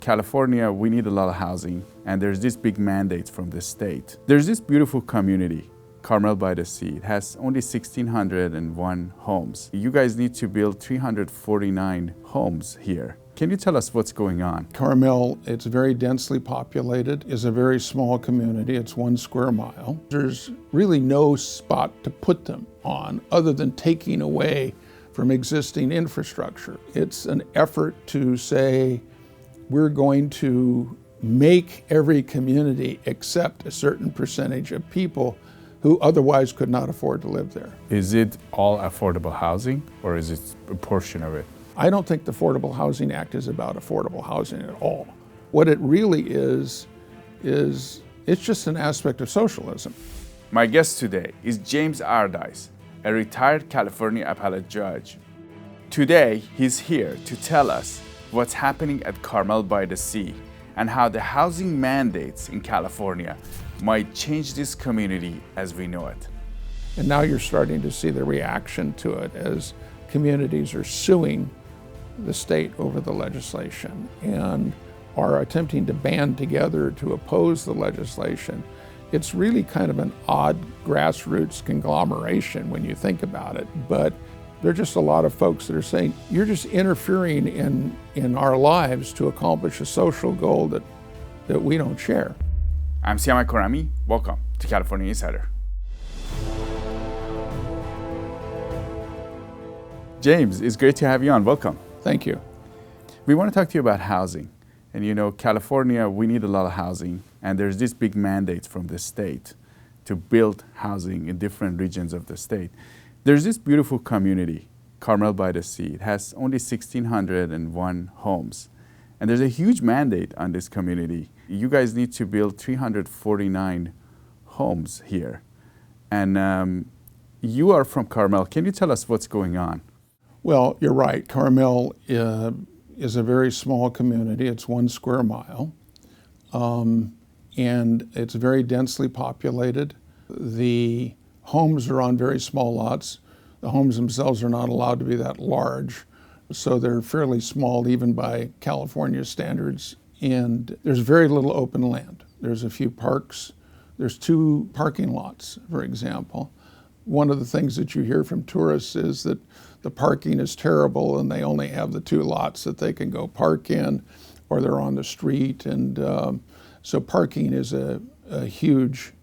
California, we need a lot of housing, and there's this big mandate from the state. There's this beautiful community, Carmel-by-the-sea. It has only 1,601 homes. You guys need to build 349 homes here. Can you tell us what's going on? Carmel, it's very densely populated, is a very small community. It's 1 square mile. There's really no spot to put them on other than taking away from existing infrastructure. It's an effort to say, we're going to make every community accept a certain percentage of people who otherwise could not afford to live there. Is it all affordable housing, or is it a portion of it? I don't think the Affordable Housing Act is about affordable housing at all. What it really is it's just an aspect of socialism. My guest today is James Ardaiz, a retired California appellate judge. Today, he's here to tell us what's happening at Carmel-by-the-sea and how the housing mandates in California might change this community as we know it. And now you're starting to see the reaction to it as communities are suing the state over the legislation and are attempting to band together to oppose the legislation. It's really kind of an odd grassroots conglomeration when you think about it, but there are just a lot of folks that are saying, you're just interfering in our lives to accomplish a social goal that we don't share. I'm Siyamak. Welcome to California Insider. James, it's great to have you on. Welcome. Thank you. We want to talk to you about housing. And you know, California, we need a lot of housing, and there's this big mandate from the state to build housing in different regions of the state. There's this beautiful community, Carmel-by-the-sea. It has only 1,601 homes. And there's a huge mandate on this community. You guys need to build 349 homes here. And you are from Carmel. Can you tell us what's going on? Well, you're right. Carmel is a very small community. It's 1 square mile. And it's very densely populated. The homes are on very small lots. The homes themselves are not allowed to be that large, so they're fairly small even by California standards. And there's very little open land. There's a few parks. There's 2 parking lots, for example. One of the things that you hear from tourists is that the parking is terrible and they only have the 2 lots that they can go park in, or they're on the street. And so parking is a huge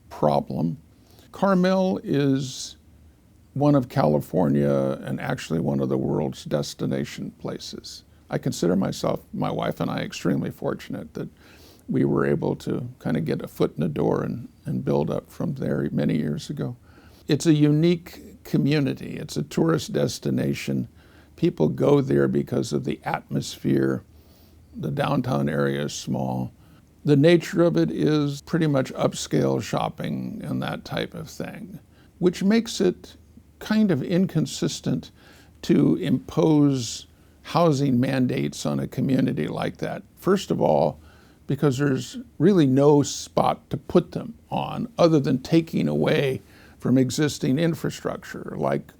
problem. Carmel is one of California and actually one of the world's destination places. I consider myself, my wife and I, extremely fortunate that we were able to kind of get a foot in the door and build up from there many years ago. It's a unique community. It's a tourist destination. People go there because of the atmosphere. The downtown area is small. The nature of it is pretty much upscale shopping and that type of thing, which makes it kind of inconsistent to impose housing mandates on a community like that. First of all, because there's really no spot to put them on other than taking away from existing infrastructure. Like,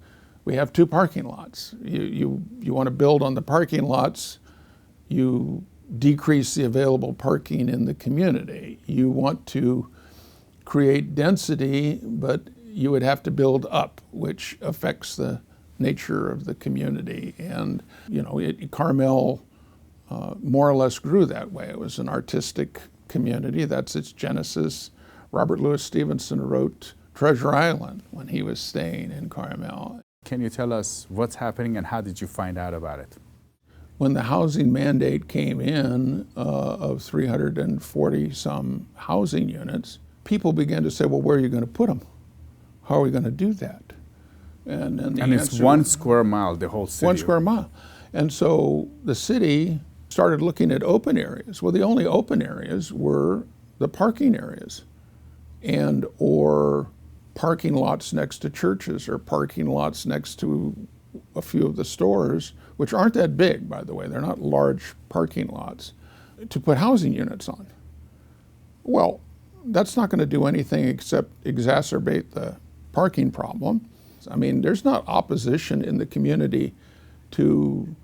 we have 2 parking lots. You want to build on the parking lots, you decrease the available parking in the community. You want to create density, but you would have to build up, which affects the nature of the community. And you know, Carmel more or less grew that way. It was an artistic community. That's its genesis. Robert Louis Stevenson wrote Treasure Island when he was staying in Carmel. Can you tell us what's happening and how did you find out about it? When the housing mandate came in of 340 some housing units, people began to say, well, where are you going to put them? How are we going to do that? And it's 1 square mile, the whole city. 1 square mile. And so the city started looking at open areas. Well, the only open areas were the parking areas or parking lots next to churches or parking lots next to a few of the stores, which aren't that big, by the way. They're not large parking lots, to put housing units on. Well, that's not going to do anything except exacerbate the parking problem. I mean, there's not opposition in the community to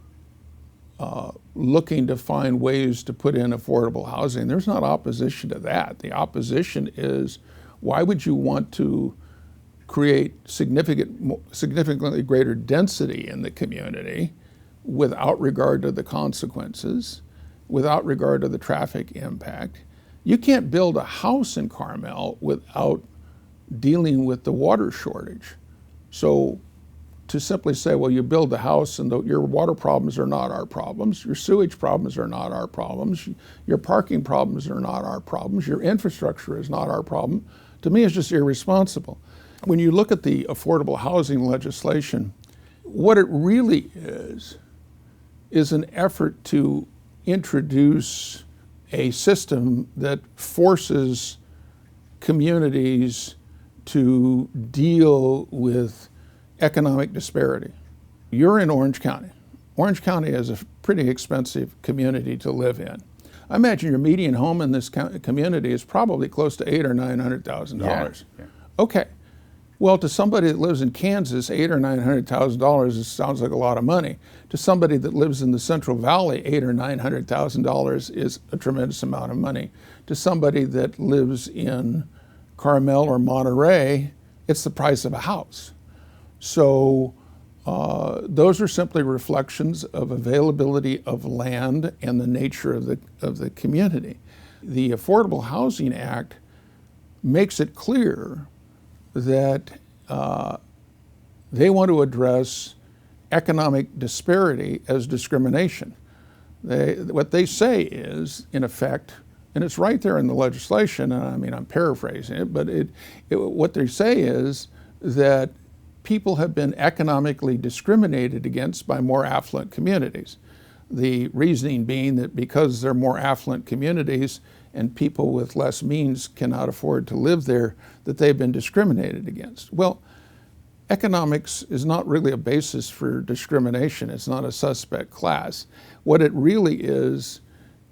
looking to find ways to put in affordable housing. There's not opposition to that. The opposition is, why would you want to create significantly greater density in the community without regard to the consequences, without regard to the traffic impact? You can't build a house in Carmel without dealing with the water shortage. So to simply say, well, you build the house and your water problems are not our problems, your sewage problems are not our problems, your parking problems are not our problems, your infrastructure is not our problem, to me is just irresponsible. When you look at the affordable housing legislation, what it really is an effort to introduce a system that forces communities to deal with economic disparity. You're in Orange County. Orange County is a pretty expensive community to live in. I imagine your median home in this community is probably close to $800,000 or $900,000. Yeah. Okay. Well, to somebody that lives in Kansas, $800,000 or $900,000 sounds like a lot of money. To somebody that lives in the Central Valley, $800,000 or $900,000 is a tremendous amount of money. To somebody that lives in Carmel or Monterey, it's the price of a house. So those are simply reflections of availability of land and the nature of the community. The Affordable Housing Act makes it clear that they want to address economic disparity as discrimination. What they say is, in effect, and it's right there in the legislation, and I mean, I'm paraphrasing it, but what they say is that people have been economically discriminated against by more affluent communities. The reasoning being that because they're more affluent communities and people with less means cannot afford to live there, that they've been discriminated against. Well, economics is not really a basis for discrimination. It's not a suspect class. What it really is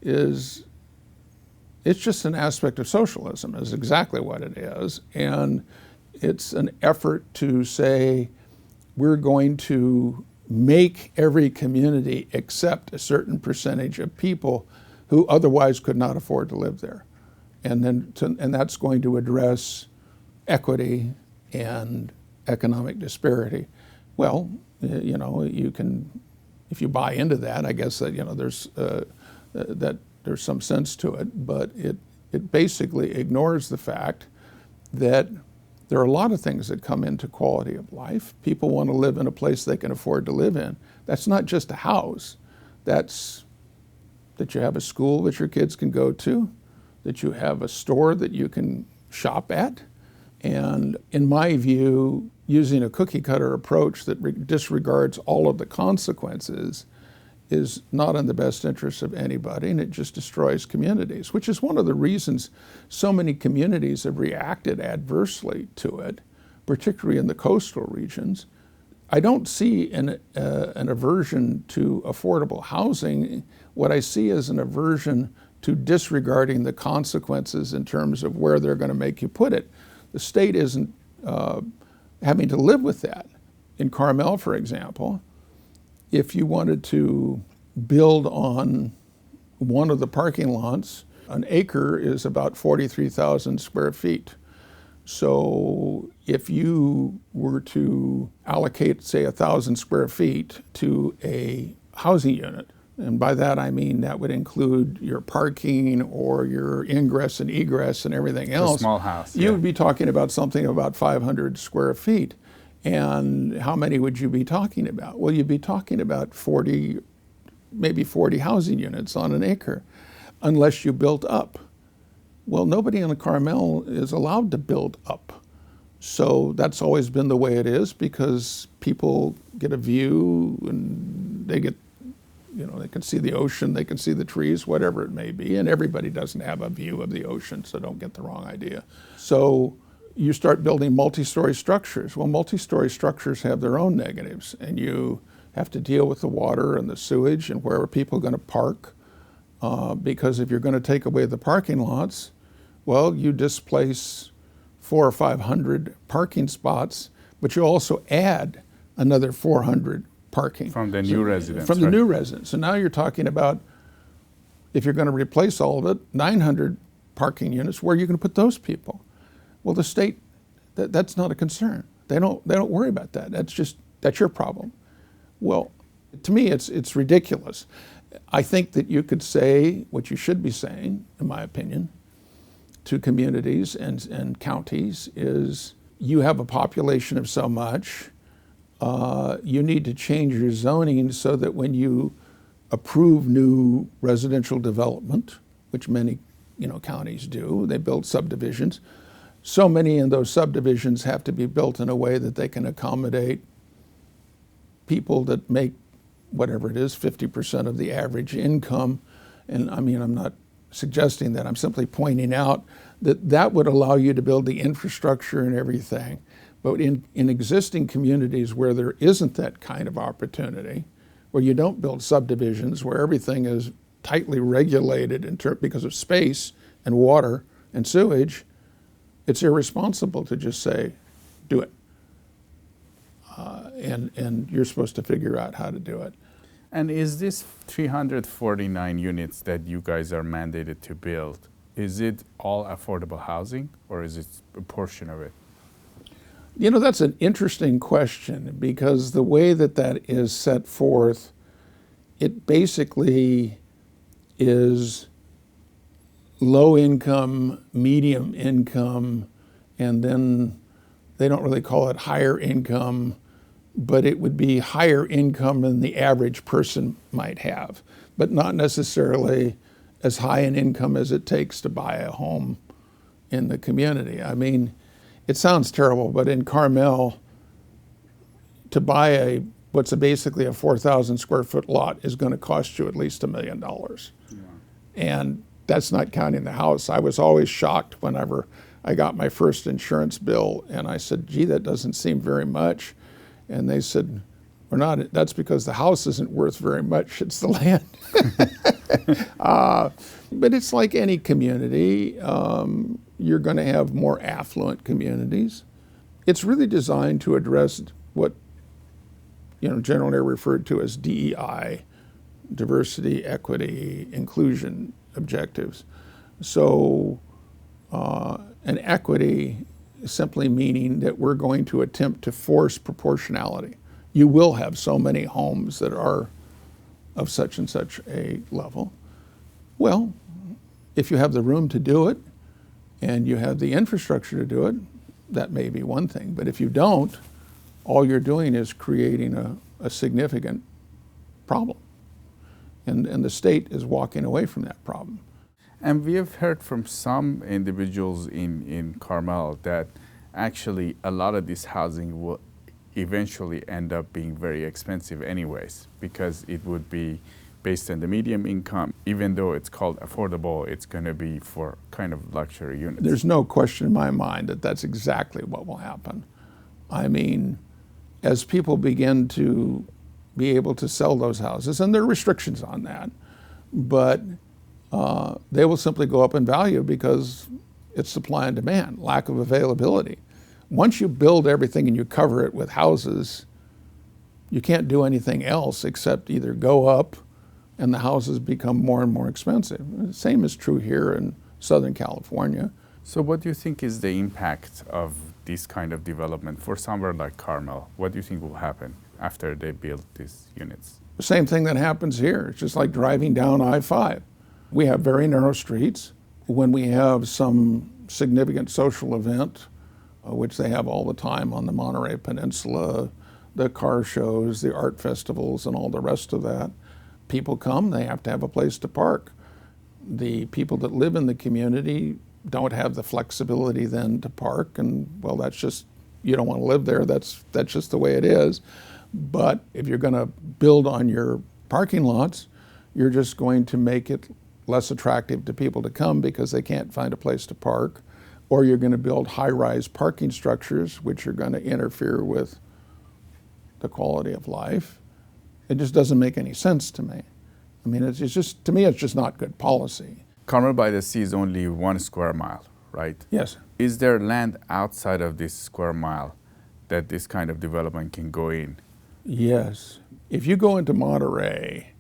it's just an aspect of socialism, is exactly what it is. And it's an effort to say, we're going to make every community accept a certain percentage of people who otherwise could not afford to live there. And that's going to address equity and economic disparity. Well, you can, if you buy into that, I guess that, there's some sense to it, but it basically ignores the fact that there are a lot of things that come into quality of life. People want to live in a place they can afford to live in. That's not just a house. That's that you have a school that your kids can go to, that you have a store that you can shop at. And in my view, using a cookie cutter approach that disregards all of the consequences is not in the best interest of anybody, and it just destroys communities, which is one of the reasons so many communities have reacted adversely to it, particularly in the coastal regions. I don't see an aversion to affordable housing. What I see is an aversion to disregarding the consequences in terms of where they're going to make you put it. The state isn't having to live with that. In Carmel, for example, if you wanted to build on one of the parking lots, an acre is about 43,000 square feet. So if you were to allocate, say, 1,000 square feet to a housing unit, and by that I mean that would include your parking or your ingress and egress and everything else. A small house. You would be talking about something about 500 square feet. And how many would you be talking about? Well, you'd be talking about 40, maybe 40 housing units on an acre, unless you built up. Well, nobody in the Carmel is allowed to build up. So that's always been the way it is, because people get a view and they get, they can see the ocean, they can see the trees, whatever it may be, and everybody doesn't have a view of the ocean, so don't get the wrong idea. So you start building multi-story structures. Well, multi-story structures have their own negatives, and you have to deal with the water and the sewage and where are people going to park, because if you're going to take away the parking lots, well, you displace 400 or 500 parking spots, but you also add another 400 parking. From the new residents. From the right. new residents. So now you're talking about, if you're going to replace all of it, 900 parking units, where are you going to put those people? Well, the state, that's not a concern. They don't worry about that. That's your problem. Well, to me, it's ridiculous. I think that you could say what you should be saying, in my opinion, to communities and counties is, you have a population of so much, you need to change your zoning so that when you approve new residential development, which many counties do, they build subdivisions. So many in those subdivisions have to be built in a way that they can accommodate people that make whatever it is, 50% of the average income. And I mean, I'm not suggesting that, I'm simply pointing out that would allow you to build the infrastructure and everything. But in existing communities where there isn't that kind of opportunity, where you don't build subdivisions, where everything is tightly regulated because of space and water and sewage, it's irresponsible to just say, do it. And you're supposed to figure out how to do it. And is this 349 units that you guys are mandated to build, is it all affordable housing, or is it a portion of it? That's an interesting question, because the way that is set forth, it basically is low income, medium income, and then they don't really call it higher income, but it would be higher income than the average person might have, but not necessarily as high an income as it takes to buy a home in the community. I mean, it sounds terrible, but in Carmel, to buy what's basically a 4,000 square foot lot is going to cost you at least $1 million. Yeah. And that's not counting the house. I was always shocked whenever I got my first insurance bill, and I said, gee, that doesn't seem very much. And they said, that's because the house isn't worth very much, it's the land. But it's like any community. You're going to have more affluent communities. It's really designed to address what generally referred to as DEI, diversity, equity, inclusion objectives. So an equity simply meaning that we're going to attempt to force proportionality. You will have so many homes that are of such and such a level. Well, if you have the room to do it and you have the infrastructure to do it, that may be one thing. But if you don't, all you're doing is creating a significant problem. And the state is walking away from that problem. And we have heard from some individuals in Carmel that actually a lot of this housing will eventually end up being very expensive anyways, because it would be based on the medium income. Even though it's called affordable, it's going to be for kind of luxury units. There's no question in my mind that that's exactly what will happen. I mean, as people begin to be able to sell those houses, and there are restrictions on that, but they will simply go up in value because it's supply and demand, lack of availability. Once you build everything and you cover it with houses, you can't do anything else except either go up and the houses become more and more expensive. The same is true here in Southern California. So what do you think is the impact of this kind of development for somewhere like Carmel? What do you think will happen after they build these units? The same thing that happens here. It's just like driving down I-5. We have very narrow streets. When we have some significant social event, which they have all the time on the Monterey Peninsula, the car shows, the art festivals, and all the rest of that, people come, they have to have a place to park. The people that live in the community don't have the flexibility then to park, and well, that's just, you don't want to live there, that's just the way it is. But if you're going to build on your parking lots, you're just going to make it less attractive to people to come because they can't find a place to park, or you're going to build high-rise parking structures which are going to interfere with the quality of life. It just doesn't make any sense to me. I mean, it's just, to me, it's just not good policy. Carmel-by-the-sea is only 1 square mile, right? Yes. Is there land outside of this square mile that this kind of development can go in? Yes. If you go into Monterey,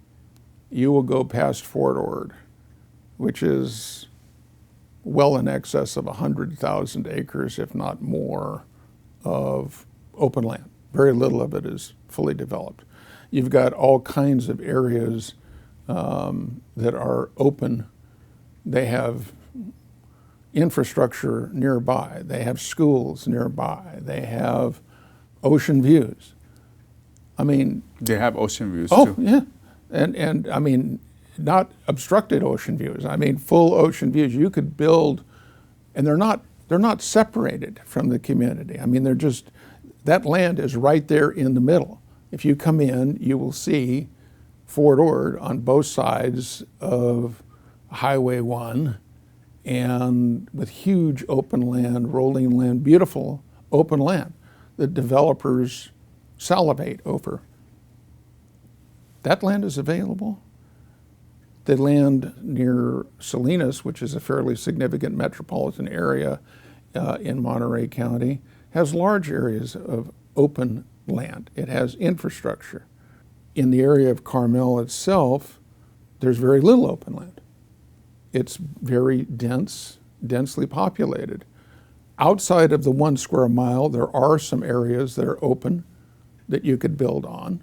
you will go past Fort Ord, which is well in excess of 100,000 acres, if not more, of open land. Very little of it is fully developed. You've got all kinds of areas that are open. They have infrastructure nearby. They have schools nearby. They have ocean views. I mean, they have ocean views oh, too. Yeah. And I mean, not obstructed ocean views. I mean, full ocean views. You could build, and they're not separated from the community. I mean, they're just, that land is right there in the middle. If you come in, you will see Fort Ord on both sides of Highway 1, and with huge open land, rolling land, beautiful open land that developers salivate over. That land is available. The land near Salinas, which is a fairly significant metropolitan area in Monterey County, has large areas of open land. It has infrastructure. In the area of Carmel itself, there's very little open land. It's very densely populated. Outside of the 1 square mile, there are some areas that are open that you could build on,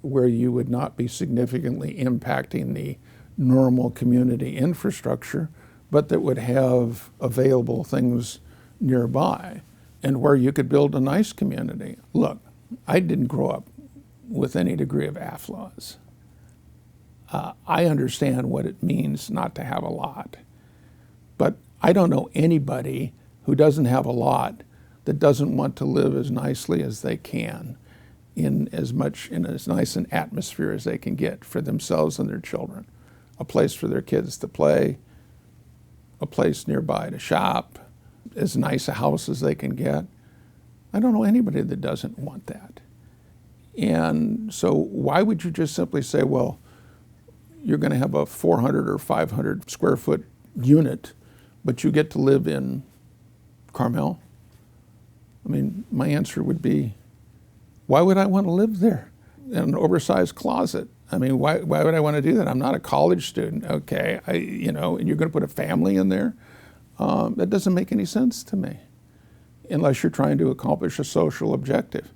where you would not be significantly impacting the normal community infrastructure, but that would have available things nearby, and where you could build a nice community. Look, I didn't grow up with any degree of affluence. I understand what it means not to have a lot, but I don't know anybody who doesn't have a lot that doesn't want to live as nicely as they can in as nice an atmosphere as they can get for themselves and their children. A place for their kids to play, a place nearby to shop, as nice a house as they can get. I don't know anybody that doesn't want that. And so why would you just simply say, well, you're going to have a 400 or 500 square foot unit, but you get to live in Carmel? I mean, my answer would be, why would I want to live there in an oversized closet? I mean, why would I want to do that? I'm not a college student, okay? And you're going to put a family in there? That doesn't make any sense to me, unless you're trying to accomplish a social objective.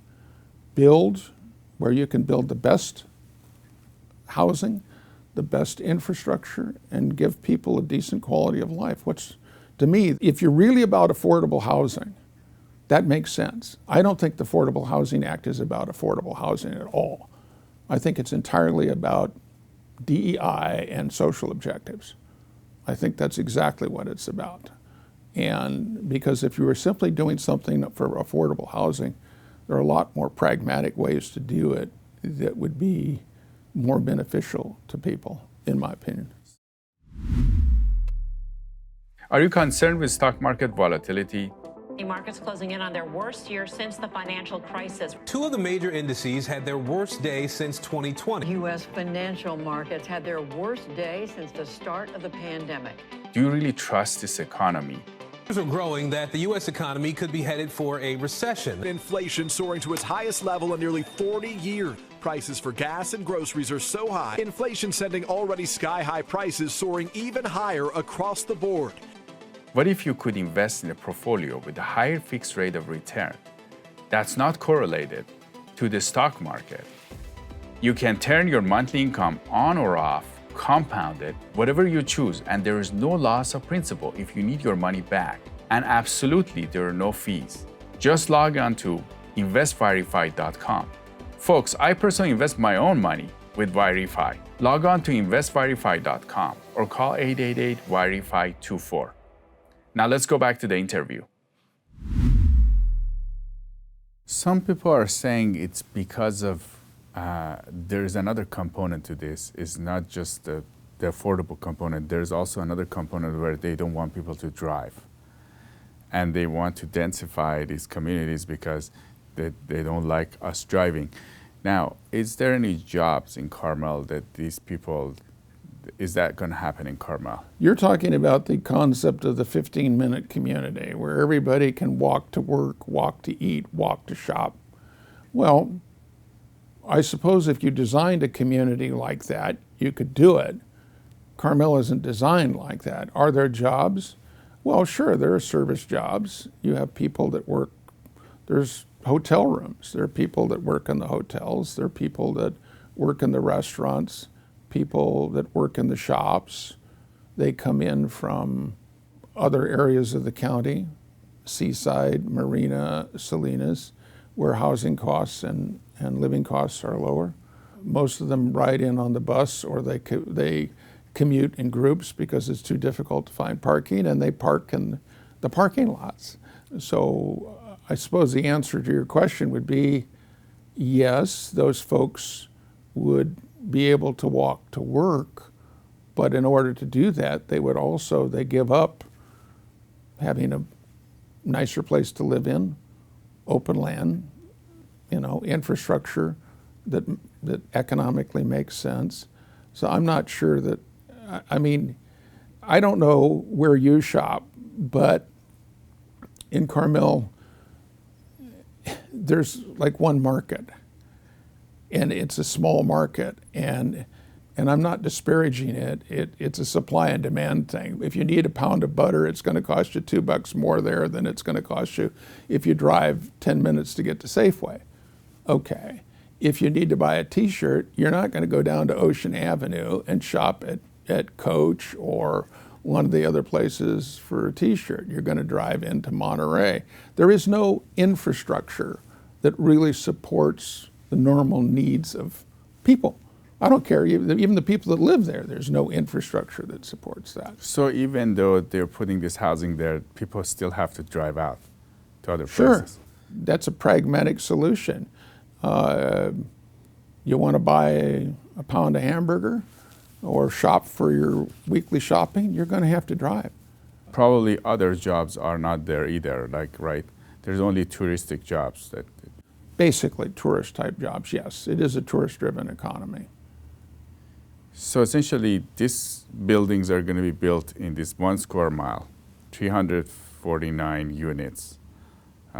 Build where you can build the best housing, the best infrastructure, and give people a decent quality of life. To me, if you're really about affordable housing, that makes sense. I don't think the Affordable Housing Act is about affordable housing at all. I think it's entirely about DEI and social objectives. I think that's exactly what it's about. And because if you were simply doing something for affordable housing, there are a lot more pragmatic ways to do it that would be more beneficial to people, in my opinion. Are you concerned with stock market volatility? The markets closing in on their worst year since the financial crisis. Two of the major indices had their worst day since 2020. U.S. financial markets had their worst day since the start of the pandemic. Do you really trust this economy? News are growing that the U.S. economy could be headed for a recession. Inflation soaring to its highest level in nearly 40 years. Prices for gas and groceries are so high, inflation sending already sky-high prices soaring even higher across the board. What if you could invest in a portfolio with a higher fixed rate of return that's not correlated to the stock market? You can turn your monthly income on or off, compound it, whatever you choose, and there is no loss of principal if you need your money back. And absolutely, there are no fees. Just log on to investverify.com. Folks, I personally invest my own money with Verify. Log on to investverify.com or call 888-VERIFY-24. Now let's go back to the interview. Some people are saying it's because of there's another component to this. It's not just the affordable component. There's also another component where they don't want people to drive. And they want to densify these communities because they don't like us driving. Now, is there any jobs in Carmel that these people, is that going to happen in Carmel? You're talking about the concept of the 15-minute community where everybody can walk to work, walk to eat, walk to shop. Well, I suppose if you designed a community like that, you could do it. Carmel isn't designed like that. Are there jobs? Well, sure, there are service jobs. You have people that work, there's hotel rooms. There are people that work in the hotels. There are people that work in the restaurants, people that work in the shops. They come in from other areas of the county, Seaside, Marina, Salinas, where housing costs and living costs are lower. Most of them ride in on the bus, or they commute in groups because it's too difficult to find parking, and they park in the parking lots. So I suppose the answer to your question would be yes, those folks would be able to walk to work, but in order to do that, they give up having a nicer place to live in, open land, infrastructure that economically makes sense. So I'm not sure that, I don't know where you shop, but in Carmel, there's like one market, and it's a small market, and I'm not disparaging it. It's a supply and demand thing. If you need a pound of butter, it's going to cost you $2 more there than it's going to cost you if you drive 10 minutes to get to Safeway. Okay. If you need to buy a t-shirt, you're not going to go down to Ocean Avenue and shop at Coach or one of the other places for a t-shirt. You're going to drive into Monterey. There is no infrastructure that really supports the normal needs of people. I don't care, even the people that live there, there's no infrastructure that supports that. So even though they're putting this housing there, people still have to drive out to other places? Sure, that's a pragmatic solution. You want to buy a pound of hamburger or shop for your weekly shopping, you're going to have to drive. Probably other jobs are not there either, right? There's only touristic jobs that... Basically, tourist-type jobs, yes. It is a tourist-driven economy. So essentially, these buildings are going to be built in this 1 square mile, 349 units,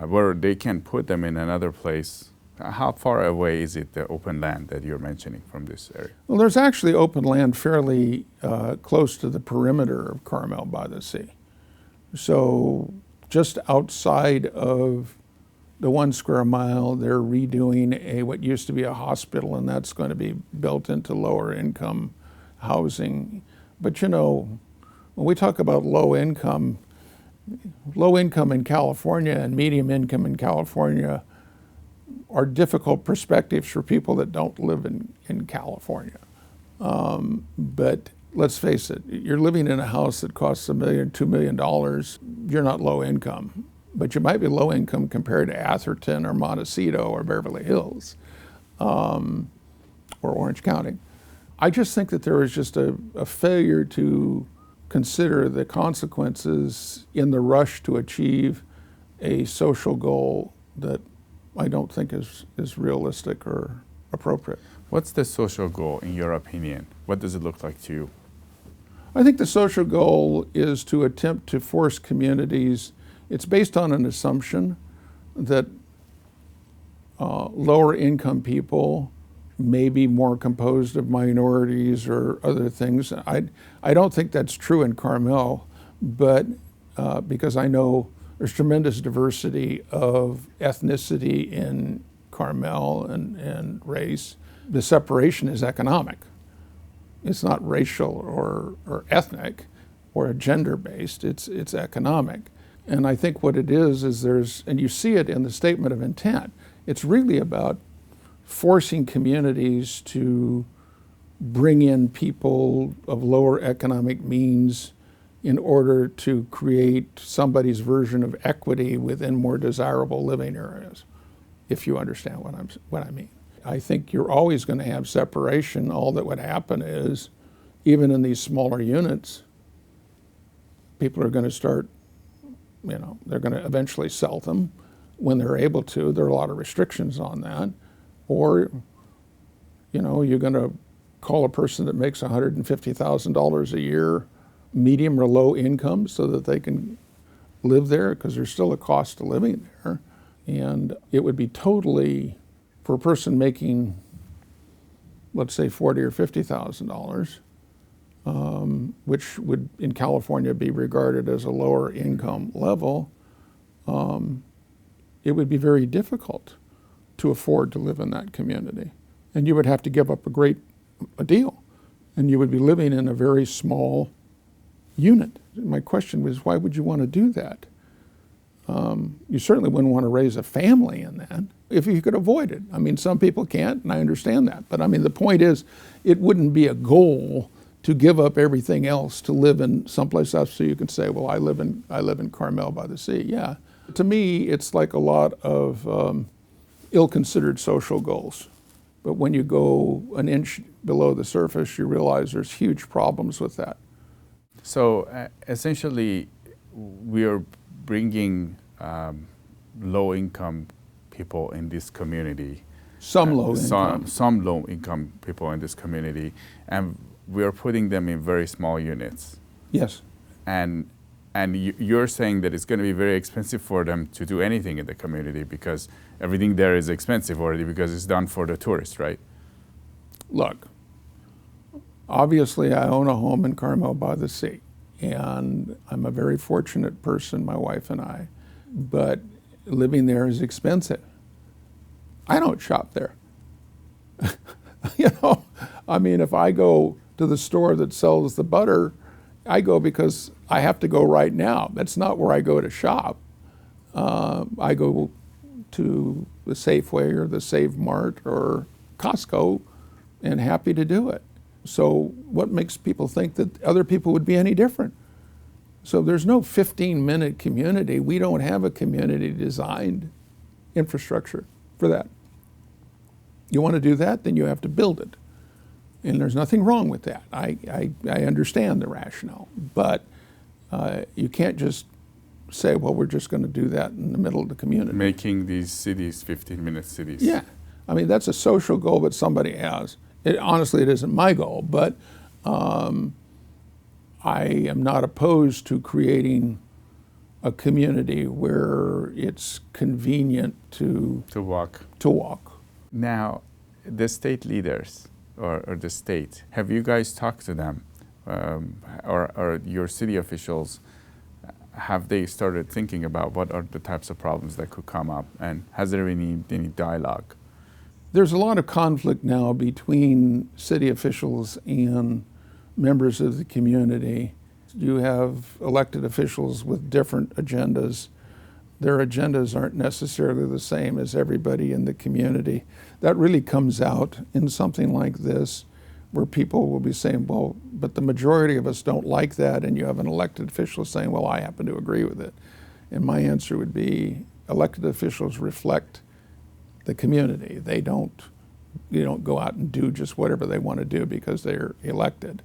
where they can put them in another place. How far away is it, the open land that you're mentioning from this area? Well, there's actually open land fairly close to the perimeter of Carmel-by-the-sea. So just outside of the 1 square mile, they're redoing what used to be a hospital, and that's going to be built into lower income housing. But when we talk about low income in California and medium income in California are difficult perspectives for people that don't live in California. But let's face it, you're living in a house that costs $1 million, $2 million, you're not low income. But you might be low income compared to Atherton or Montecito or Beverly Hills or Orange County. I just think that there is just a failure to consider the consequences in the rush to achieve a social goal that I don't think is realistic or appropriate. What's the social goal in your opinion? What does it look like to you? I think the social goal is to attempt to force communities. It's based on an assumption that lower income people may be more composed of minorities or other things. I don't think that's true in Carmel, but because I know there's tremendous diversity of ethnicity in Carmel and race. The separation is economic. It's not racial or ethnic or gender-based, it's economic. And I think what it is and you see it in the statement of intent, it's really about forcing communities to bring in people of lower economic means in order to create somebody's version of equity within more desirable living areas, if you understand what I mean. I think you're always going to have separation. All that would happen is, even in these smaller units, people are going to start, they're going to eventually sell them when they're able to. There are a lot of restrictions on that. Or, you're going to call a person that makes $150,000 a year medium or low income so that they can live there, because there's still a cost of living there. And it would be totally, for a person making let's say $40,000 or $50,000, which would in California be regarded as a lower income level, it would be very difficult to afford to live in that community. And you would have to give up a deal. And you would be living in a very small unit. My question was, why would you want to do that? You certainly wouldn't want to raise a family in that if you could avoid it. I mean, some people can't, and I understand that. But I mean, the point is, it wouldn't be a goal to give up everything else to live in someplace else so you can say, well, I live in Carmel-by-the-sea. Yeah. To me, it's like a lot of ill-considered social goals. But when you go an inch below the surface, you realize there's huge problems with that. So essentially, we are bringing low-income people in this community. Some low-income. Some low-income people in this community, and we are putting them in very small units. Yes. And you're saying that it's going to be very expensive for them to do anything in the community because everything there is expensive already because it's done for the tourists, right? Look, obviously I own a home in Carmel-by-the-sea, and I'm a very fortunate person, my wife and I, but living there is expensive. I don't shop there. You know, I mean, if I go to the store that sells the butter, I go because I have to go right now. That's not where I go to shop. I go to the Safeway or the Save Mart or Costco and happy to do it. So what makes people think that other people would be any different? So there's no 15-minute community. We don't have a community designed infrastructure for that. You want to do that, then you have to build it. And there's nothing wrong with that. I understand the rationale, but you can't just say, well, we're just going to do that in the middle of the community. Making these cities 15-minute cities. Yeah. I mean, that's a social goal that somebody has. Honestly, it isn't my goal, but I am not opposed to creating a community where it's convenient to walk. Now, the state leaders, or the state, have you guys talked to them, or your city officials? Have they started thinking about what are the types of problems that could come up, and has there been any dialogue? There's a lot of conflict now between city officials and members of the community. You have elected officials with different agendas. Their agendas aren't necessarily the same as everybody in the community. That really comes out in something like this, where people will be saying, well, but the majority of us don't like that, and you have an elected official saying, well, I happen to agree with it. And my answer would be, elected officials reflect the community. They don't go out and do just whatever they want to do because they're elected.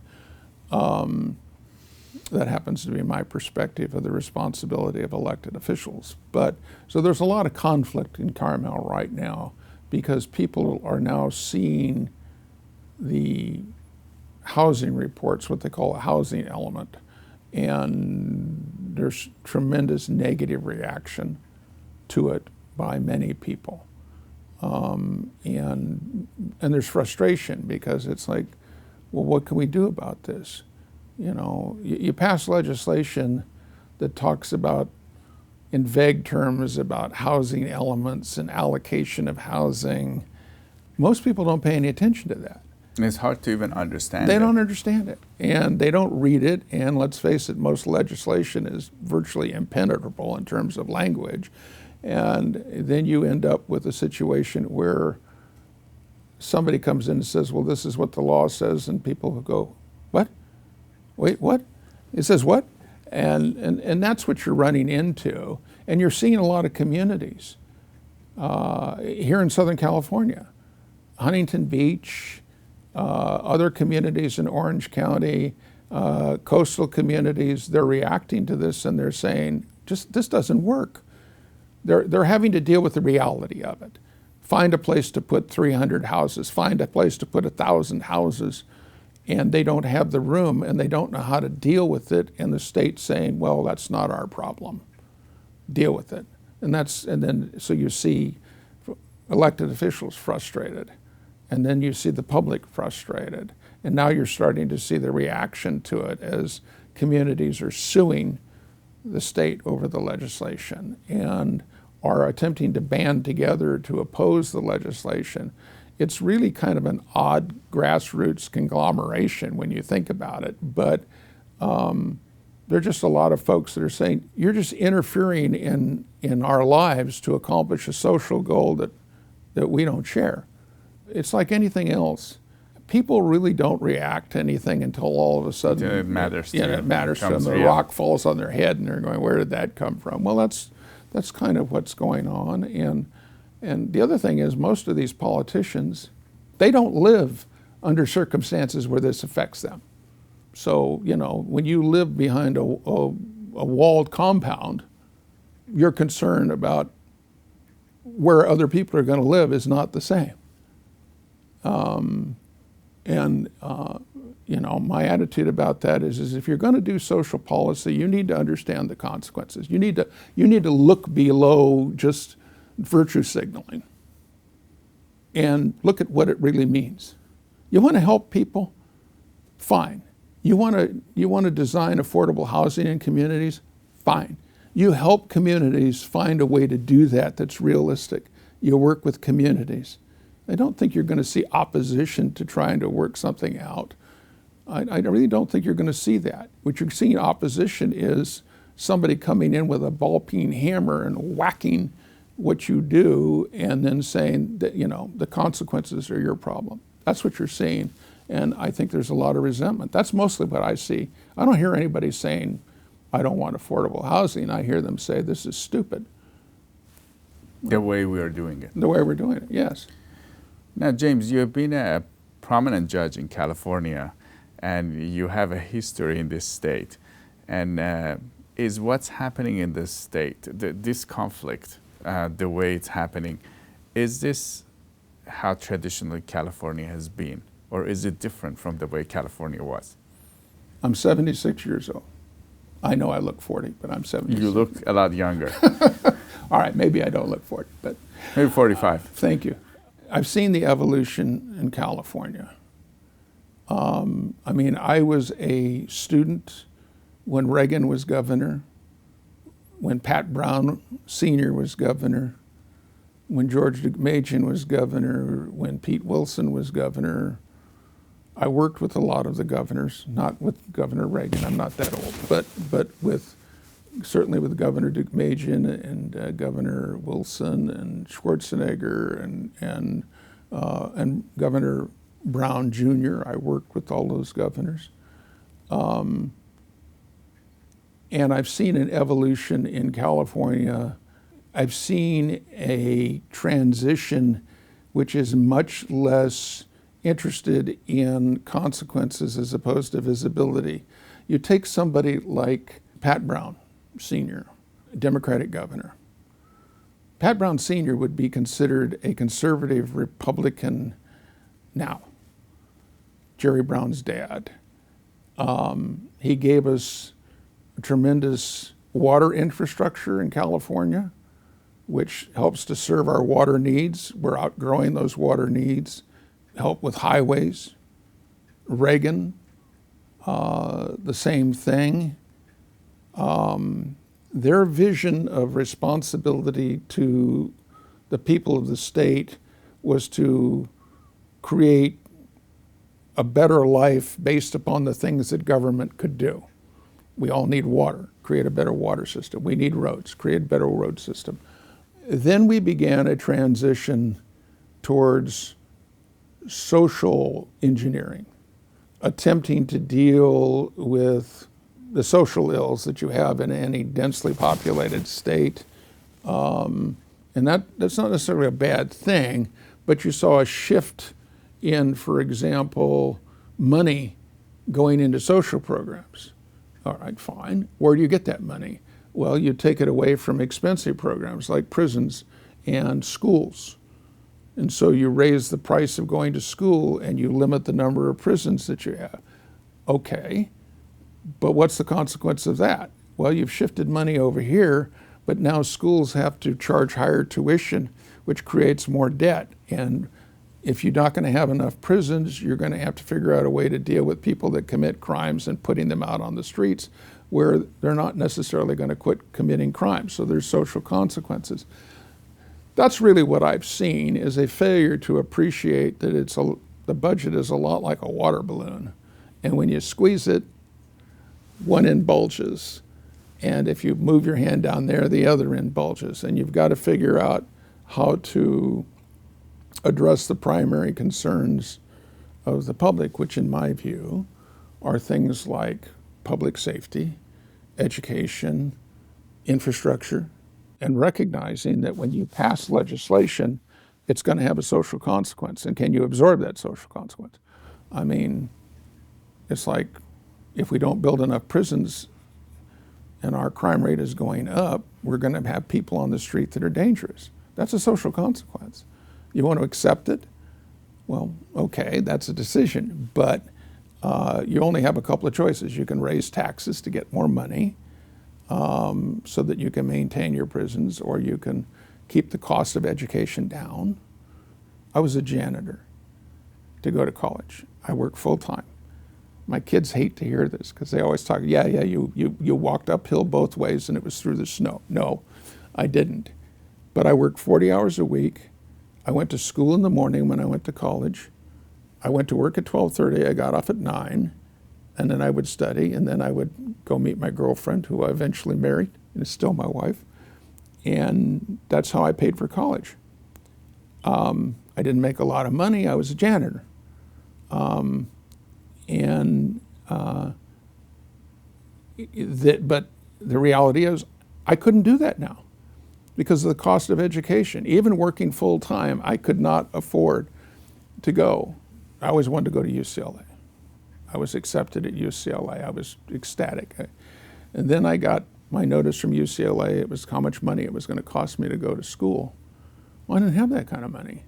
That happens to be my perspective of the responsibility of elected officials. But so there's a lot of conflict in Carmel right now because people are now seeing the housing reports, what they call a housing element, and there's tremendous negative reaction to it by many people. And there's frustration because it's like, well, what can we do about this? You know, you pass legislation that talks about, in vague terms, about housing elements and allocation of housing. Most people don't pay any attention to that. And it's hard to even understand They don't understand it, and they don't read it, and let's face it, most legislation is virtually impenetrable in terms of language. And then you end up with a situation where somebody comes in and says, well, this is what the law says, and people will go, what? Wait, what? It says what? And that's what you're running into. And you're seeing a lot of communities here in Southern California, Huntington Beach, other communities in Orange County, coastal communities, they're reacting to this and they're saying, just this doesn't work. They're having to deal with the reality of it. Find a place to put 300 houses, find a place to put 1,000 houses, and they don't have the room and they don't know how to deal with it, and the state's saying, well, that's not our problem. Deal with it. And then so you see elected officials frustrated. And then you see the public frustrated. And now you're starting to see the reaction to it as communities are suing the state over the legislation and are attempting to band together to oppose the legislation. It's really kind of an odd grassroots conglomeration when you think about it. But there are just a lot of folks that are saying, you're just interfering in our lives to accomplish a social goal that we don't share. It's like anything else. People really don't react to anything until all of a sudden it matters to them. It matters to them. The real. rock falls on their head and they're going, where did that come from? Well, that's kind of what's going on. And the other thing is, most of these politicians, they don't live under circumstances where this affects them. So, you know, when you live behind a walled compound, your concern about where other people are going to live is not the same. You know, my attitude about that is if you're going to do social policy, you need to understand the consequences. You need to look below just virtue signaling and look at what it really means. You want to help people? Fine. You want to design affordable housing in communities? Fine. You help communities find a way to do that that's realistic. You work with communities. I don't think you're going to see opposition to trying to work something out. I really don't think you're going to see that. What you're seeing opposition is somebody coming in with a ball-peen hammer and whacking what you do and then saying that, you know, the consequences are your problem. That's what you're seeing. And I think there's a lot of resentment. That's mostly what I see. I don't hear anybody saying, I don't want affordable housing. I hear them say, this is stupid. The way we are doing it. The way we're doing it, yes. Now, James, you have been a prominent judge in California, and you have a history in this state. And is what's happening in this state, this conflict, the way it's happening, is this how traditionally California has been? Or is it different from the way California was? I'm 76 years old. I know I look 40, but I'm 76. You look a lot younger. All right, maybe I don't look 40, but... Maybe 45. Thank you. I've seen the evolution in California. I mean, I was a student when Reagan was governor, when Pat Brown Sr. was governor, when George Deukmejian was governor, when Pete Wilson was governor. I worked with a lot of the governors, not with Governor Reagan, I'm not that old, but with certainly with Governor Deukmejian and Governor Wilson and Schwarzenegger and Governor Brown Jr. I worked with all those governors. And I've seen an evolution in California. I've seen a transition which is much less interested in consequences as opposed to visibility. You take somebody like Pat Brown Sr., Democratic governor. Pat Brown Sr. would be considered a conservative Republican now. Jerry Brown's dad. He gave us a tremendous water infrastructure in California, which helps to serve our water needs. We're outgrowing those water needs. Help with highways. Reagan, the same thing. Their vision of responsibility to the people of the state was to create a better life based upon the things that government could do. We all need water, create a better water system. We need roads, create a better road system. Then we began a transition towards social engineering, attempting to deal with the social ills that you have in any densely populated state. And that's not necessarily a bad thing, but you saw a shift in, for example, money going into social programs. All right, fine. Where do you get that money? Well, you take it away from expensive programs like prisons and schools. And so you raise the price of going to school and you limit the number of prisons that you have. Okay, but what's the consequence of that? Well, you've shifted money over here, but now schools have to charge higher tuition, which creates more debt. And if you're not going to have enough prisons, you're going to have to figure out a way to deal with people that commit crimes and putting them out on the streets where they're not necessarily going to quit committing crimes. So there's social consequences. That's really what I've seen, is a failure to appreciate that the budget is a lot like a water balloon. And when you squeeze it, one end bulges. And if you move your hand down there, the other end bulges. And you've got to figure out how to address the primary concerns of the public, which in my view are things like public safety, education, infrastructure, and recognizing that when you pass legislation, it's going to have a social consequence. And can you absorb that social consequence? I mean, it's like if we don't build enough prisons and our crime rate is going up, we're going to have people on the street that are dangerous. That's a social consequence. You want to accept it? Well, okay, that's a decision, but you only have a couple of choices. You can raise taxes to get more money so that you can maintain your prisons, or you can keep the cost of education down. I was a janitor to go to college. I worked full-time. My kids hate to hear this because they always talk, you walked uphill both ways and it was through the snow. No, I didn't. But I worked 40 hours a week. I went to school in the morning when I went to college. I went to work at 12:30, I got off at 9, and then I would study, and then I would go meet my girlfriend, who I eventually married, and is still my wife. And that's how I paid for college. I didn't make a lot of money, I was a janitor. But the reality is, I couldn't do that now because of the cost of education. Even working full time, I could not afford to go. I always wanted to go to UCLA. I was accepted at UCLA. I was ecstatic. And then I got my notice from UCLA. It was how much money it was going to cost me to go to school. Well, I didn't have that kind of money.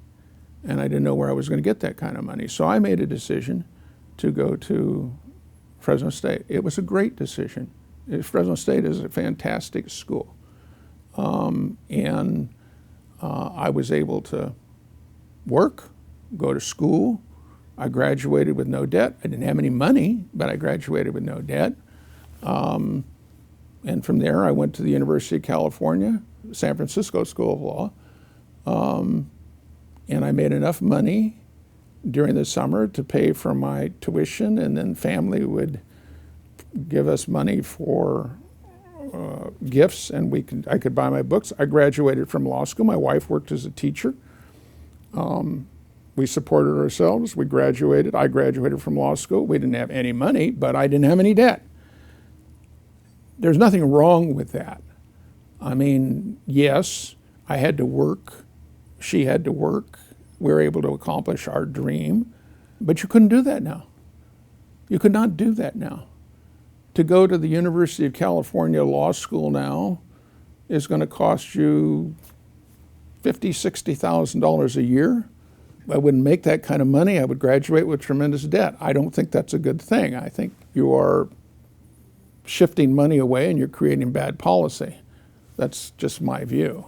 And I didn't know where I was going to get that kind of money. So I made a decision to go to Fresno State. It was a great decision. Fresno State is a fantastic school. I was able to work, go to school. I graduated with no debt. I didn't have any money, but I graduated with no debt. And from there, I went to the University of California, San Francisco School of Law. And I made enough money during the summer to pay for my tuition, and then family would give us money for gifts, and I could buy my books. I graduated from law school. My wife worked as a teacher. We supported ourselves. We graduated. I graduated from law school. We didn't have any money, but I didn't have any debt. There's nothing wrong with that. I mean, yes, I had to work. She had to work. We were able to accomplish our dream, but you couldn't do that now. You could not do that now. To go to the University of California Law School now is going to cost you $50,000, $60,000 a year. I wouldn't make that kind of money. I would graduate with tremendous debt. I don't think that's a good thing. I think you are shifting money away and you're creating bad policy. That's just my view.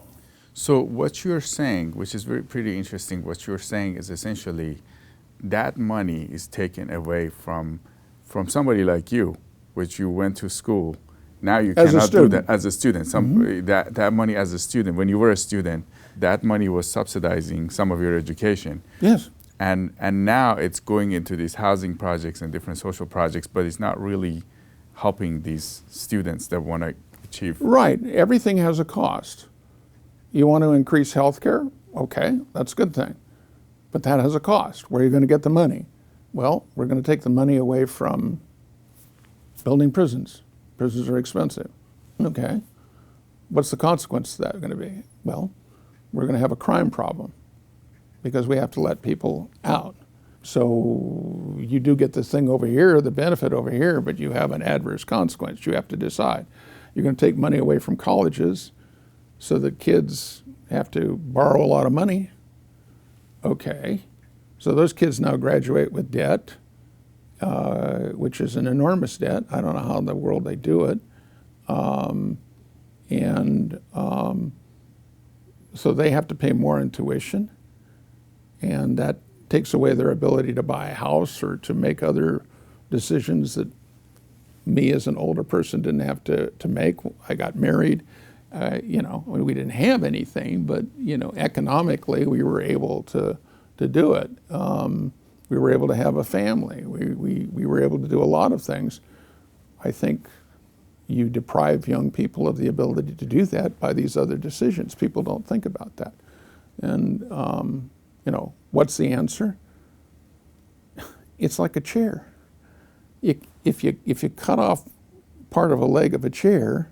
So what you're saying, which is pretty interesting, what you're saying is essentially that money is taken away from somebody like you, which you went to school. Now you cannot do that as a student. That money as a student, when you were a student, that money was subsidizing some of your education. Yes. And now it's going into these housing projects and different social projects, but it's not really helping these students that want to achieve. Right. Everything has a cost. You want to increase health care? Okay, that's a good thing. But that has a cost. Where are you going to get the money? Well, we're going to take the money away from building prisons. Prisons are expensive. Okay. What's the consequence of that going to be? Well, we're going to have a crime problem because we have to let people out. So you do get this thing over here, the benefit over here, but you have an adverse consequence. You have to decide. You're going to take money away from colleges so that kids have to borrow a lot of money. Okay. So those kids now graduate with debt, which is an enormous debt. I don't know how in the world they do it. So they have to pay more in tuition, and that takes away their ability to buy a house or to make other decisions that me as an older person didn't have to make. I got married. We didn't have anything, but economically we were able to do it. We were able to have a family. We were able to do a lot of things. I think you deprive young people of the ability to do that by these other decisions. People don't think about that. And what's the answer? It's like a chair. If you cut off part of a leg of a chair,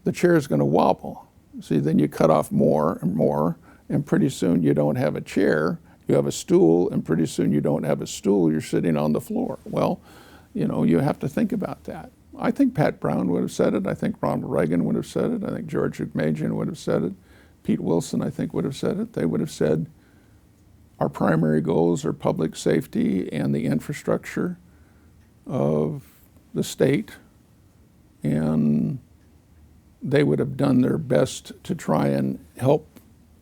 the chair is going to wobble. See, then you cut off more and more, and pretty soon you don't have a chair. You have a stool, and pretty soon you don't have a stool. You're sitting on the floor. Well, you have to think about that. I think Pat Brown would have said it. I think Ronald Reagan would have said it. I think George McMahon would have said it. Pete Wilson, I think, would have said it. They would have said, our primary goals are public safety and the infrastructure of the state, and they would have done their best to try and help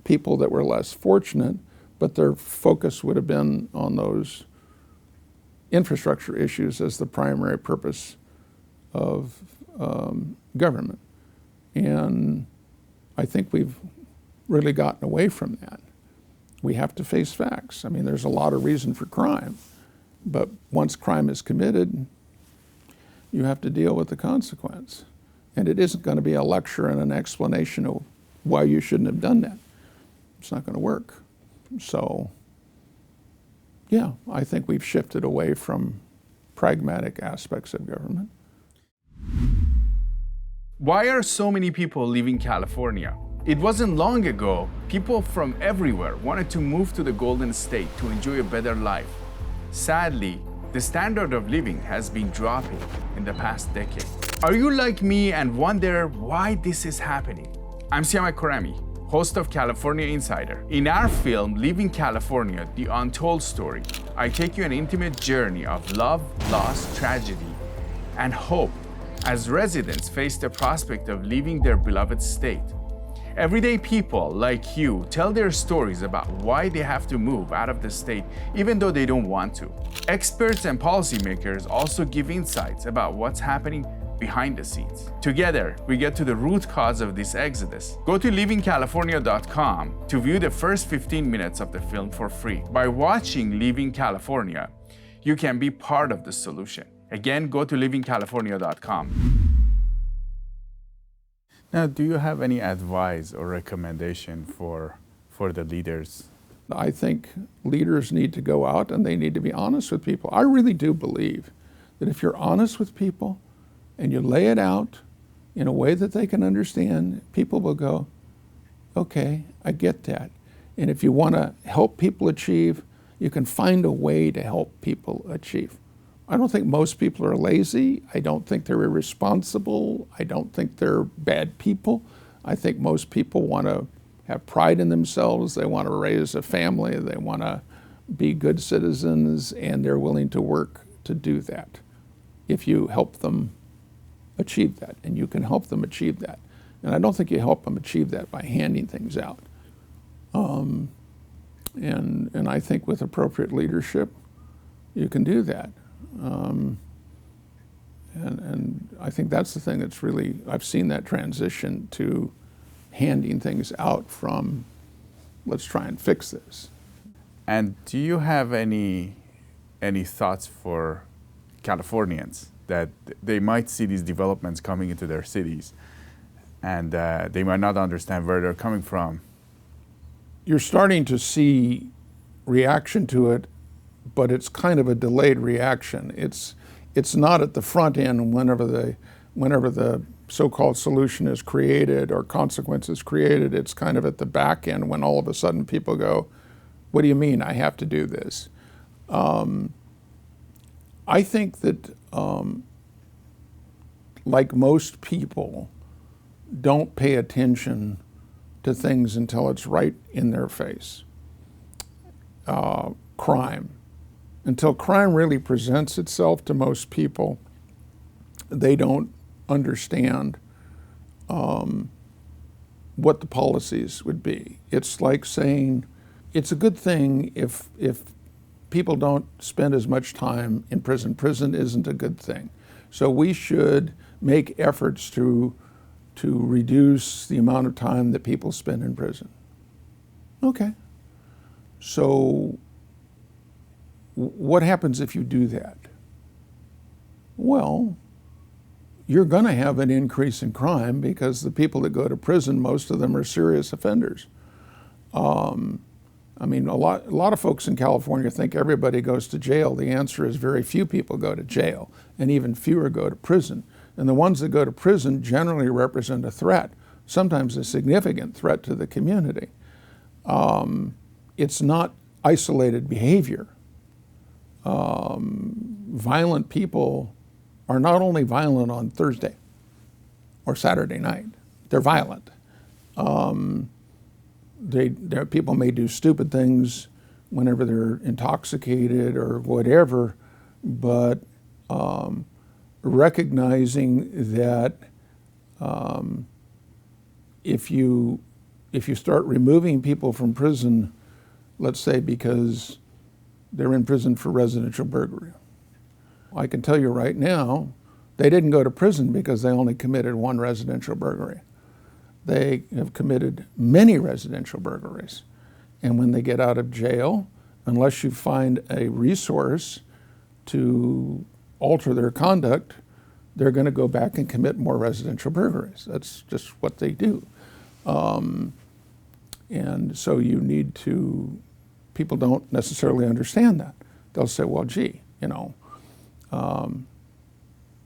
people that were less fortunate, but their focus would have been on those infrastructure issues as the primary purpose of government. And I think we've really gotten away from that. We have to face facts. I mean, there's a lot of reason for crime, but once crime is committed, you have to deal with the consequence. And it isn't going to be a lecture and an explanation of why you shouldn't have done that. It's not going to work. So, yeah, I think we've shifted away from pragmatic aspects of government. Why are so many people leaving California? It wasn't long ago, people from everywhere wanted to move to the Golden State to enjoy a better life. Sadly, the standard of living has been dropping in the past decade. Are you like me and wonder why this is happening? I'm Siyamak, host of California Insider. In our film, Leaving California, The Untold Story, I take you an intimate journey of love, loss, tragedy, and hope as residents face the prospect of leaving their beloved state. Everyday people like you tell their stories about why they have to move out of the state even though they don't want to. Experts and policymakers also give insights about what's happening behind the scenes. Together, we get to the root cause of this exodus. Go to leavingcalifornia.com to view the first 15 minutes of the film for free. By watching Leaving California, you can be part of the solution. Again, go to leavingcalifornia.com. Now, do you have any advice or recommendation for the leaders? I think leaders need to go out and they need to be honest with people. I really do believe that if you're honest with people and you lay it out in a way that they can understand, people will go, okay, I get that. And if you want to help people achieve, you can find a way to help people achieve. I don't think most people are lazy. I don't think they're irresponsible. I don't think they're bad people. I think most people want to have pride in themselves. They want to raise a family. They want to be good citizens, and they're willing to work to do that if you help them achieve that, and you can help them achieve that. And I don't think you help them achieve that by handing things out. And I think with appropriate leadership, you can do that. And I think that's the thing that's really, I've seen that transition to handing things out from, let's try and fix this. And do you have any thoughts for Californians that they might see these developments coming into their cities and they might not understand where they're coming from? You're starting to see reaction to it, but it's kind of a delayed reaction. It's not at the front end whenever the so-called solution is created or consequence is created. It's kind of at the back end when all of a sudden people go, what do you mean I have to do this? I think that like most people, don't pay attention to things until it's right in their face. Crime. Until crime really presents itself to most people, they don't understand what the policies would be. It's like saying, it's a good thing if people don't spend as much time in prison. Prison isn't a good thing. So we should make efforts to reduce the amount of time that people spend in prison. Okay. So what happens if you do that? Well, you're going to have an increase in crime because the people that go to prison, most of them are serious offenders. I mean, a lot of folks in California think everybody goes to jail. The answer is very few people go to jail, and even fewer go to prison. And the ones that go to prison generally represent a threat, sometimes a significant threat to the community. It's not isolated behavior. Violent people are not only violent on Thursday or Saturday night, they're violent. People may do stupid things whenever they're intoxicated or whatever, but recognizing that if you start removing people from prison, let's say because they're in prison for residential burglary, I can tell you right now, they didn't go to prison because they only committed one residential burglary. They have committed many residential burglaries. And when they get out of jail, unless you find a resource to alter their conduct, they're going to go back and commit more residential burglaries. That's just what they do. And so you need to, people don't necessarily understand that. They'll say, well, gee, you know,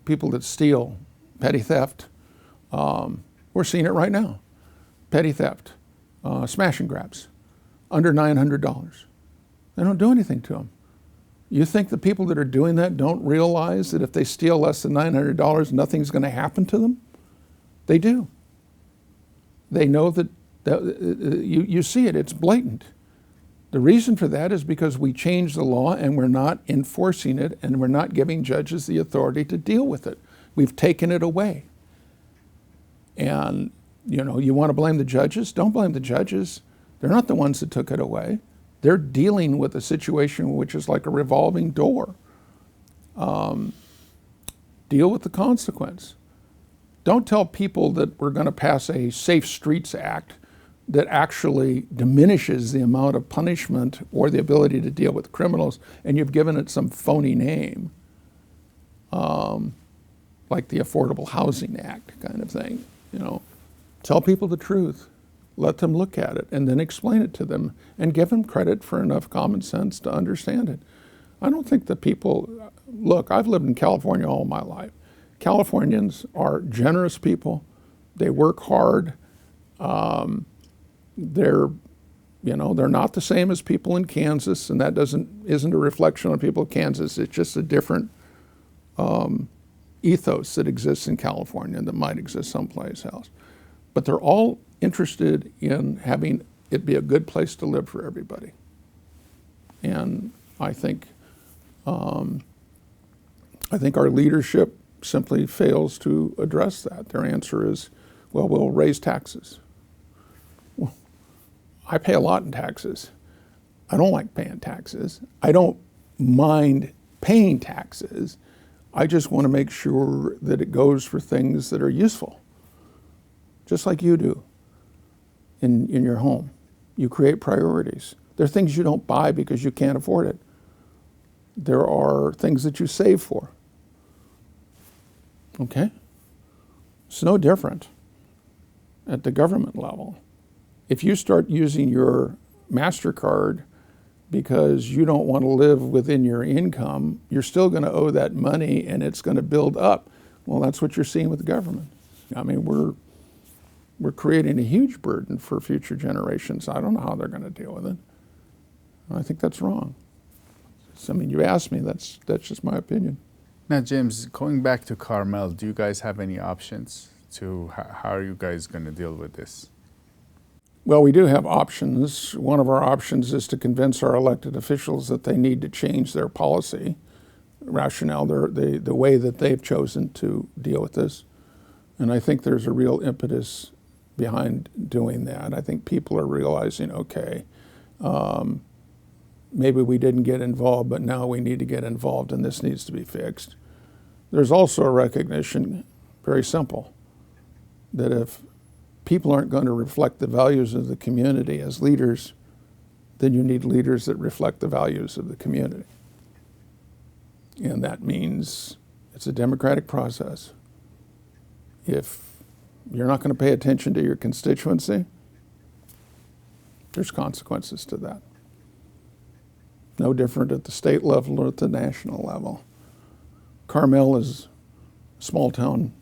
people that steal, petty theft, we're seeing it right now. Petty theft, smash and grabs, under $900. They don't do anything to them. You think the people that are doing that don't realize that if they steal less than $900, nothing's going to happen to them? They do. They know that you see it, it's blatant. The reason for that is because we changed the law and we're not enforcing it, and we're not giving judges the authority to deal with it. We've taken it away. And, you know, you want to blame the judges? Don't blame the judges. They're not the ones that took it away. They're dealing with a situation which is like a revolving door. Deal with the consequence. Don't tell people that we're going to pass a Safe Streets Act that actually diminishes the amount of punishment or the ability to deal with criminals, and you've given it some phony name, like the Affordable Housing Act kind of thing. You know, tell people the truth, let them look at it, and then explain it to them, and give them credit for enough common sense to understand it. I don't think that people, look, I've lived in California all my life. Californians are generous people. They work hard. They're not the same as people in Kansas, and that isn't a reflection on people in Kansas. It's just a different ethos that exists in California that might exist someplace else. But they're all interested in having it be a good place to live for everybody. And I think our leadership simply fails to address that. Their answer is, well, we'll raise taxes. Well, I pay a lot in taxes. I don't like paying taxes. I don't mind paying taxes. I just want to make sure that it goes for things that are useful, just like you do in your home. You create priorities. There are things you don't buy because you can't afford it. There are things that you save for. Okay? It's no different at the government level. If you start using your MasterCard because you don't want to live within your income, you're still going to owe that money and it's going to build up. Well, that's what you're seeing with the government. I mean, we're creating a huge burden for future generations. I don't know how they're going to deal with it. I think that's wrong. I mean, you asked me, that's just my opinion. Now, James, going back to Carmel, do you guys have any options to how are you guys going to deal with this? Well, we do have options. One of our options is to convince our elected officials that they need to change their policy rationale, the way that they've chosen to deal with this. And I think there's a real impetus behind doing that. I think people are realizing, okay, Maybe we didn't get involved, but now we need to get involved and this needs to be fixed. There's also a recognition, very simple, that if people aren't going to reflect the values of the community as leaders, then you need leaders that reflect the values of the community. And that means it's a democratic process. If you're not going to pay attention to your constituency, there's consequences to that. No different at the state level or at the national level. Carmel is small town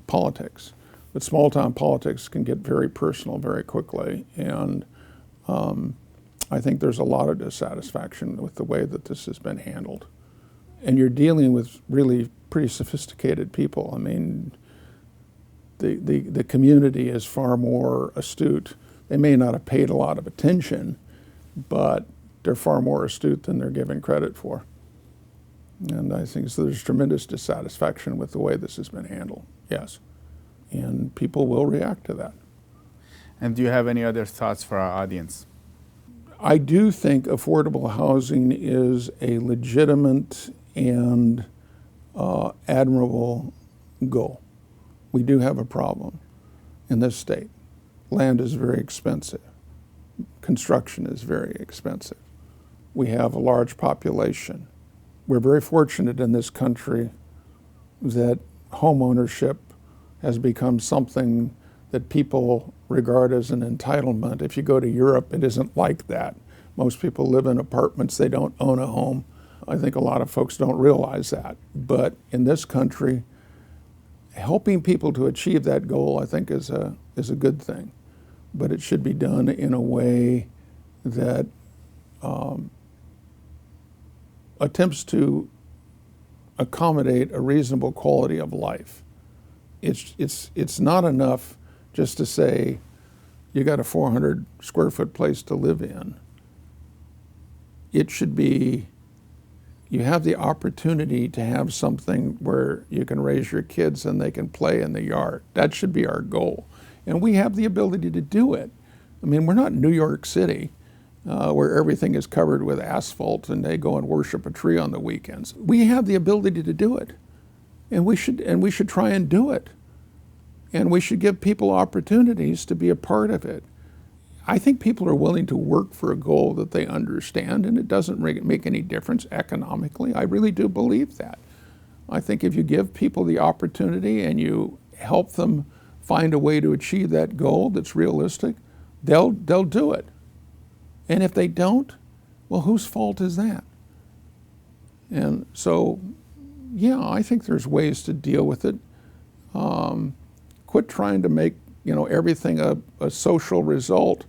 politics, but small town politics can get very personal very quickly, and I think there's a lot of dissatisfaction with the way that this has been handled. And you're dealing with really pretty sophisticated people. I mean, the community is far more astute. They may not have paid a lot of attention, but they're far more astute than they're given credit for. And I think so there's tremendous dissatisfaction with the way this has been handled, yes. And people will react to that. And do you have any other thoughts for our audience? I do think affordable housing is a legitimate and admirable goal. We do have a problem in this state. Land is very expensive. Construction is very expensive. We have a large population. We're very fortunate in this country that home ownership has become something that people regard as an entitlement. If you go to Europe, it isn't like that. Most people live in apartments, they don't own a home. I think a lot of folks don't realize that. But in this country, helping people to achieve that goal, I think, is a good thing. But it should be done in a way that attempts to accommodate a reasonable quality of life. It's not enough just to say you got a 400 square foot place to live in. It should be you have the opportunity to have something where you can raise your kids and they can play in the yard. That should be our goal. And we have the ability to do it. I mean, we're not New York City where everything is covered with asphalt and they go and worship a tree on the weekends. We have the ability to do it. And we should try and do it. And we should give people opportunities to be a part of it. I think people are willing to work for a goal that they understand, and it doesn't make any difference economically. I really do believe that. I think if you give people the opportunity and you help them find a way to achieve that goal that's realistic, they'll do it. And if they don't, well, whose fault is that? And so, yeah, I think there's ways to deal with it. Quit trying to make everything a social result.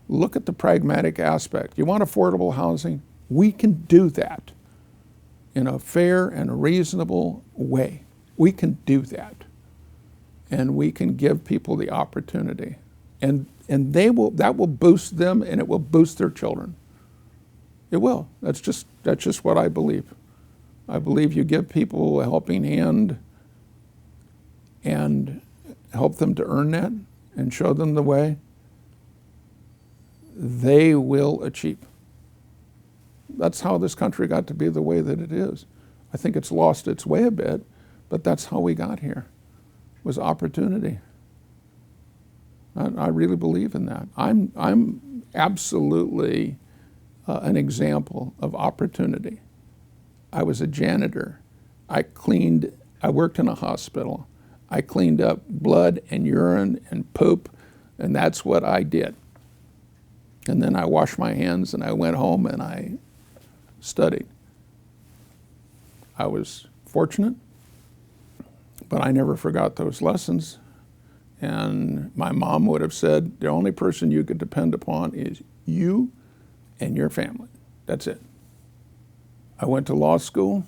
Look at the pragmatic aspect. You want affordable housing? We can do that in a fair and reasonable way. We can do that. And we can give people the opportunity. And that will boost them, and it will boost their children. It will. That's just what I believe. I believe you give people a helping hand and help them to earn that and show them the way, they will achieve. That's how this country got to be the way that it is. I think it's lost its way a bit, but that's how we got here, was opportunity. I really believe in that. I'm absolutely an example of opportunity. I was a janitor. I worked in a hospital. I cleaned up blood and urine and poop, and that's what I did. And then I washed my hands and I went home and I studied. I was fortunate, but I never forgot those lessons. And my mom would have said, the only person you could depend upon is you and your family. That's it. I went to law school.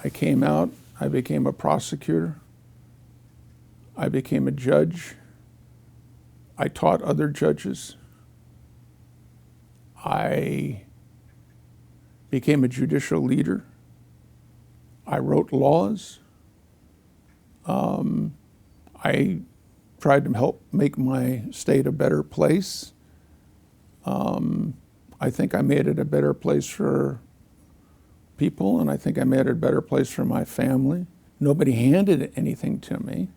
I came out. I became a prosecutor. I became a judge. I taught other judges. I became a judicial leader. I wrote laws. I tried to help make my state a better place. I think I made it a better place for people, and I think I made it a better place for my family. Nobody handed anything to me,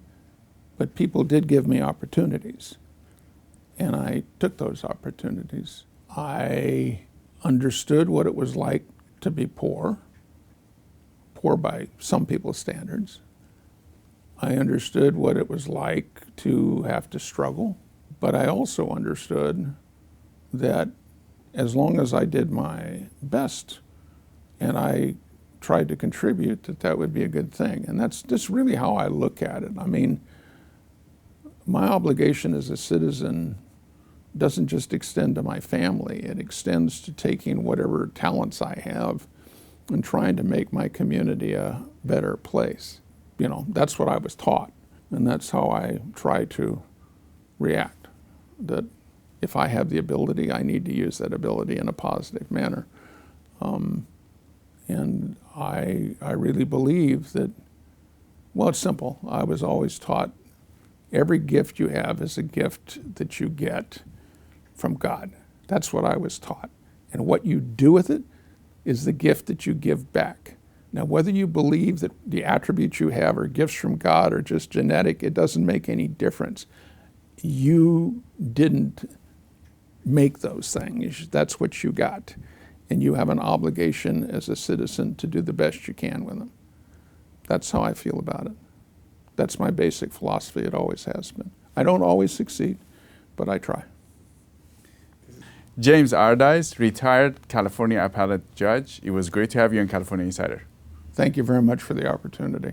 but people did give me opportunities, and I took those opportunities. I understood what it was like to be poor by some people's standards. I understood what it was like to have to struggle, but I also understood that as long as I did my best and I tried to contribute, that would be a good thing. And that's just really how I look at it. I mean, my obligation as a citizen doesn't just extend to my family. It extends to taking whatever talents I have and trying to make my community a better place. You know, that's what I was taught, and that's how I try to react. That if I have the ability, I need to use that ability in a positive manner. And I really believe that, well, it's simple. I was always taught every gift you have is a gift that you get from God. That's what I was taught. And what you do with it is the gift that you give back. Now, whether you believe that the attributes you have are gifts from God or just genetic, it doesn't make any difference. You didn't make those things. That's what you got. And you have an obligation as a citizen to do the best you can with them. That's how I feel about it. That's my basic philosophy. It always has been. I don't always succeed, but I try. James Ardaiz, retired California appellate judge. It was great to have you on California Insider. Thank you very much for the opportunity.